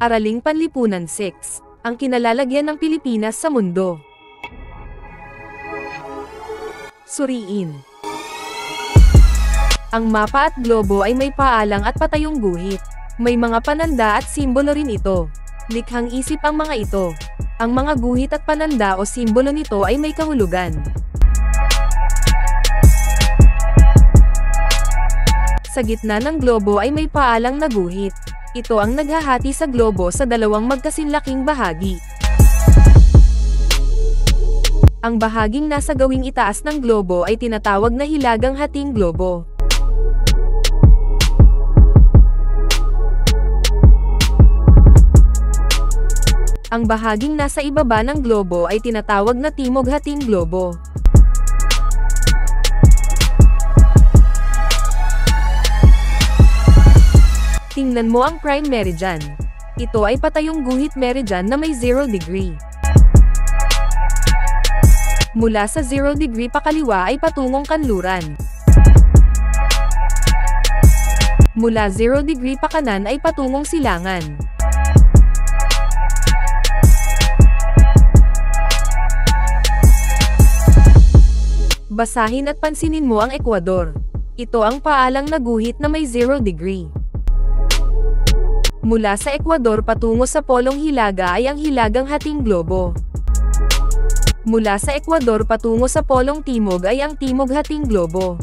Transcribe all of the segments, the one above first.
Araling Panlipunan 6. Ang kinalalagyan ng Pilipinas sa mundo. Suriin. Ang mapa at globo ay may paalang at patayong guhit. May mga pananda at simbolo rin ito. Likhang isip ang mga ito. Ang mga guhit at pananda o simbolo nito ay may kahulugan. Sa gitna ng globo ay may paalang na guhit. Ito ang naghahati sa globo sa dalawang magkasinlaking bahagi. Ang bahaging nasa gawing itaas ng globo ay tinatawag na hilagang hating globo. Ang bahaging nasa ibaba ng globo ay tinatawag na timog hating globo. Tingnan mo ang prime meridian. Ito ay patayong guhit meridian na may 0 degree. Mula sa 0 degree pakaliwa ay patungong kanluran. Mula 0 degree pakanan ay patungong silangan. Basahin at pansinin mo ang Ecuador. Ito ang paalang na guhit na may 0 degree. Mula sa Ecuador patungo sa Polong Hilaga ay ang hilagang hating globo. Mula sa Ecuador patungo sa Polong Timog ay ang timog hating globo.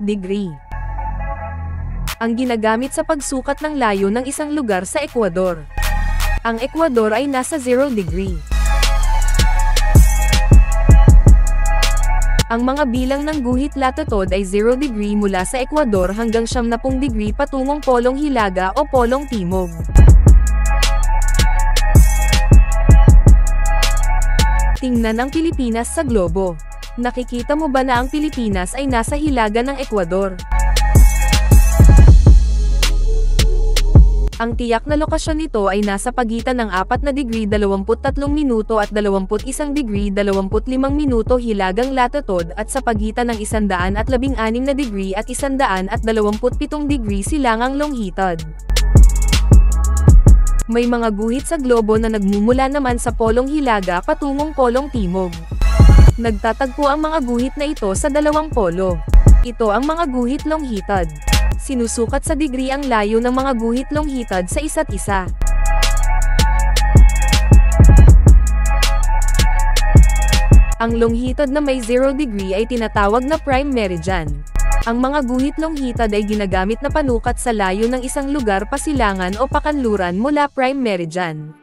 Degree. Ang ginagamit sa pagsukat ng layo ng isang lugar sa Ecuador. Ang Ecuador ay nasa 0 degree. Ang mga bilang ng guhit latitude ay 0 degree mula sa Ecuador hanggang 70 degree patungong Polong Hilaga o Polong Timog. Tingnan ang Pilipinas sa globo. Nakikita mo ba na ang Pilipinas ay nasa hilaga ng Ecuador? Ang tiyak na lokasyon nito ay nasa pagitan ng 4 degree 23 minuto at 21 degree 25 minuto hilagang latitude at sa pagitan ng 116 na degree at 127 degree silangang longitude. May mga guhit sa globo na nagmumula naman sa Polong Hilaga patungong Polong Timog. Nagtatagpo ang mga guhit na ito sa dalawang polo. Ito ang mga guhit longitude. Sinusukat sa degree ang layo ng mga guhit longitude sa isa't isa. Ang longitude na may 0 degree ay tinatawag na prime meridian. Ang mga guhit longitude ay ginagamit na panukat sa layo ng isang lugar pasilangan o pakanluran mula prime meridian.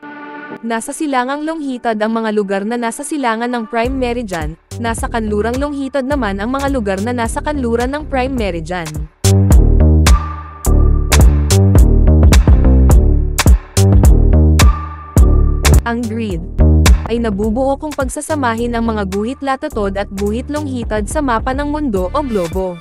Nasa silangang longitude ang mga lugar na nasa silangan ng prime meridian, nasa kanlurang longitude naman ang mga lugar na nasa kanluran ng prime meridian. Ang grid ay nabubuo kung pagsasamahin ang mga guhit latitude at guhit longitude sa mapa ng mundo o globo.